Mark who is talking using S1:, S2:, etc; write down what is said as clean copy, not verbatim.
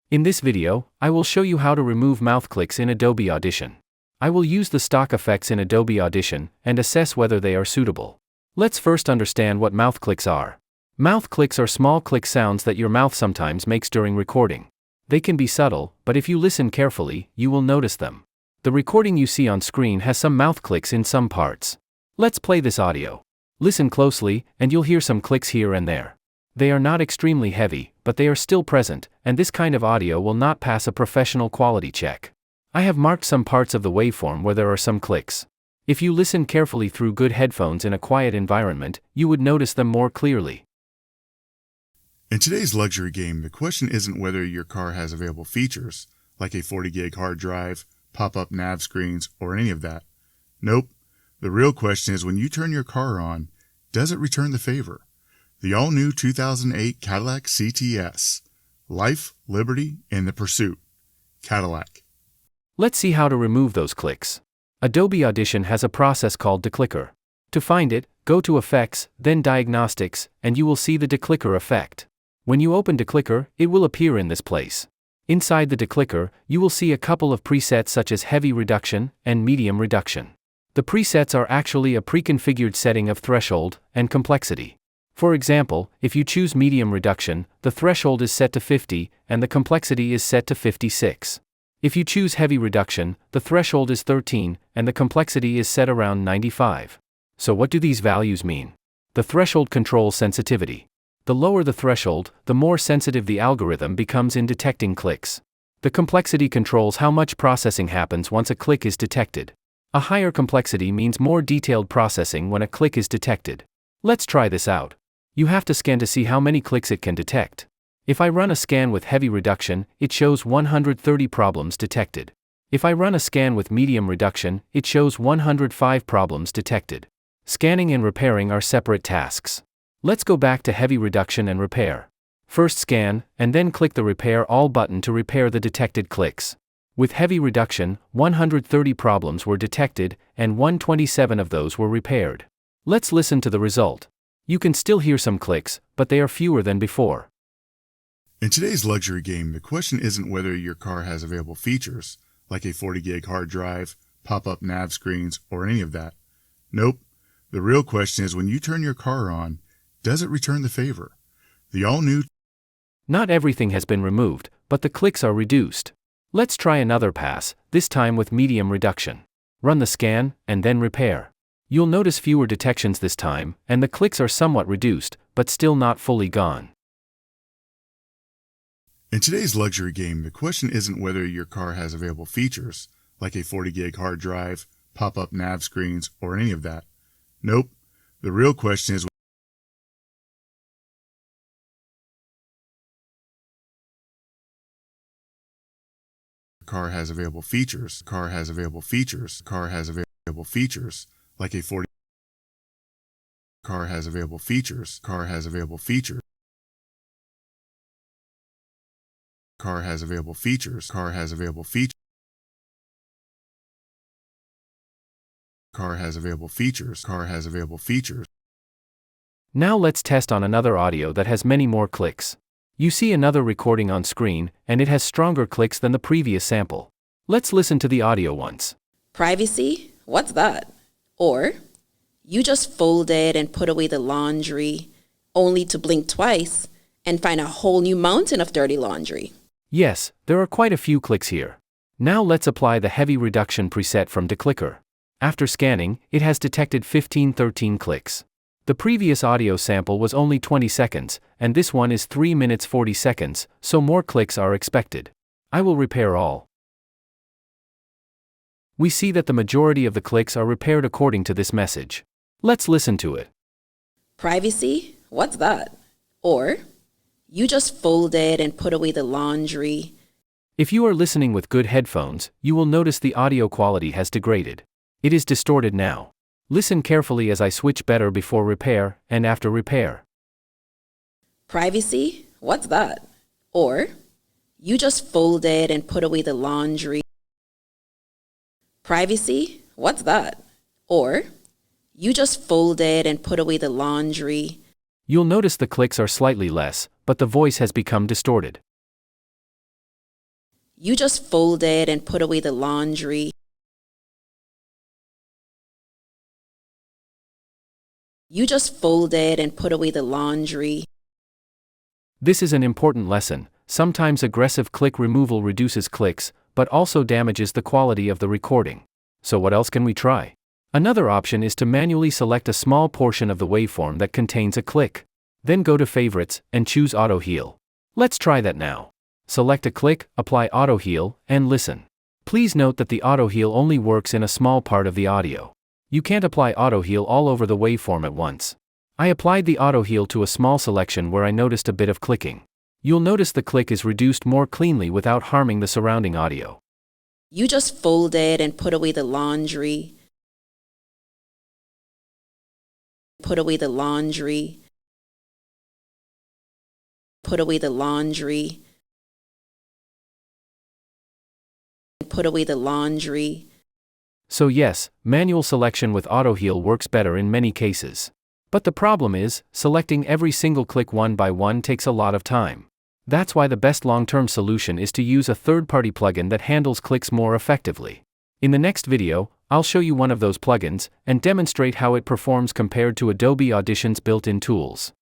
S1: In this video, I will show you how to remove mouth clicks in Adobe Audition. I will use the stock effects in Adobe Audition and assess whether they are suitable. Let's first understand what mouth clicks are. Mouth clicks are small click sounds that your mouth sometimes makes during recording. They can be subtle, but if you listen carefully, you will notice them. The recording you see on screen has some mouth clicks in some parts. Let's play this audio. Listen closely, and you'll hear some clicks here and there. They are not extremely heavy, but they are still present, and this kind of audio will not pass a professional quality check. I have marked some parts of the waveform where there are some clicks. If you listen carefully through good headphones in a quiet environment, you would notice them more clearly.
S2: In today's luxury game, the question isn't whether your car has available features, like a 40 gig hard drive, pop-up nav screens, or any of that. Nope. The real question is when you turn your car on, does it return the favor? The all-new 2008 Cadillac CTS. Life, liberty, and the pursuit. Cadillac.
S1: Let's see how to remove those clicks. Adobe Audition has a process called DeClicker. To find it, go to Effects, then Diagnostics, and you will see the DeClicker effect. When you open DeClicker, it will appear in this place. Inside the DeClicker, you will see a couple of presets such as Heavy Reduction and Medium Reduction. The presets are actually a pre-configured setting of threshold and complexity. For example, if you choose Medium Reduction, the threshold is set to 50, and the complexity is set to 56. If you choose Heavy Reduction, the threshold is 13, and the complexity is set around 95. So what do these values mean? The threshold controls sensitivity. The lower the threshold, the more sensitive the algorithm becomes in detecting clicks. The complexity controls how much processing happens once a click is detected. A higher complexity means more detailed processing when a click is detected. Let's try this out. You have to scan to see how many clicks it can detect. If I run a scan with Heavy Reduction, it shows 130 problems detected. If I run a scan with Medium Reduction, it shows 105 problems detected. Scanning and repairing are separate tasks. Let's go back to Heavy Reduction and repair. First scan, and then click the Repair All button to repair the detected clicks. With Heavy Reduction, 130 problems were detected, and 127 of those were repaired. Let's listen to the result. You can still hear some clicks, but they are fewer than before.
S2: In today's luxury game, the question isn't whether your car has available features, like a 40 gig hard drive, pop-up nav screens, or any of that. Nope. The real question is when you turn your car on, does it return the favor? The all-new...
S1: Not everything has been removed, but the clicks are reduced. Let's try another pass, this time with Medium Reduction. Run the scan, and then repair. You'll notice fewer detections this time, and the clicks are somewhat reduced, but still not fully gone.
S2: In today's luxury game, the question isn't whether your car has available features, like a 40 gig hard drive, pop-up nav screens, or any of that. Nope. The real question is car has available features, like a 40 car has available features, car has available features, car has available features, car has available features, car has available features, car has available features.
S1: Now let's test on another audio that has many more clicks. You see another recording on screen, and it has stronger clicks than the previous sample. Let's listen to the audio once.
S3: Privacy? What's that? Or, you just folded and put away the laundry, only to blink twice and find a whole new mountain of dirty laundry.
S1: Yes, there are quite a few clicks here. Now let's apply the Heavy Reduction preset from DeClicker. After scanning, it has detected 13 clicks. The previous audio sample was only 20 seconds, and this one is 3 minutes 40 seconds, so more clicks are expected. I will repair all. We see that the majority of the clicks are repaired according to this message. Let's listen to it.
S3: Privacy? What's that? Or, you just folded and put away the laundry.
S1: If you are listening with good headphones, you will notice the audio quality has degraded. It is distorted now. Listen carefully as I switch better before repair and after repair.
S3: Privacy? What's that? Or, you just folded and put away the laundry. Privacy? What's that? Or, you just folded and put away the laundry.
S1: You'll notice the clicks are slightly less, but the voice has become distorted.
S3: You just folded and put away the laundry. You just folded and put away the laundry.
S1: This is an important lesson. Sometimes aggressive click removal reduces clicks, but also damages the quality of the recording. So what else can we try? Another option is to manually select a small portion of the waveform that contains a click. Then go to Favorites and choose Auto Heal. Let's try that now. Select a click, apply Auto Heal, and listen. Please note that the Auto Heal only works in a small part of the audio. You can't apply Auto Heal all over the waveform at once. I applied the Auto Heal to a small selection where I noticed a bit of clicking. You'll notice the click is reduced more cleanly without harming the surrounding audio.
S3: You just folded and put away the laundry. Put away the laundry. Put away the laundry. Put away the laundry.
S1: So yes, manual selection with Auto Heal works better in many cases. But the problem is, selecting every single click one by one takes a lot of time. That's why the best long-term solution is to use a third-party plugin that handles clicks more effectively. In the next video, I'll show you one of those plugins and demonstrate how it performs compared to Adobe Audition's built-in tools.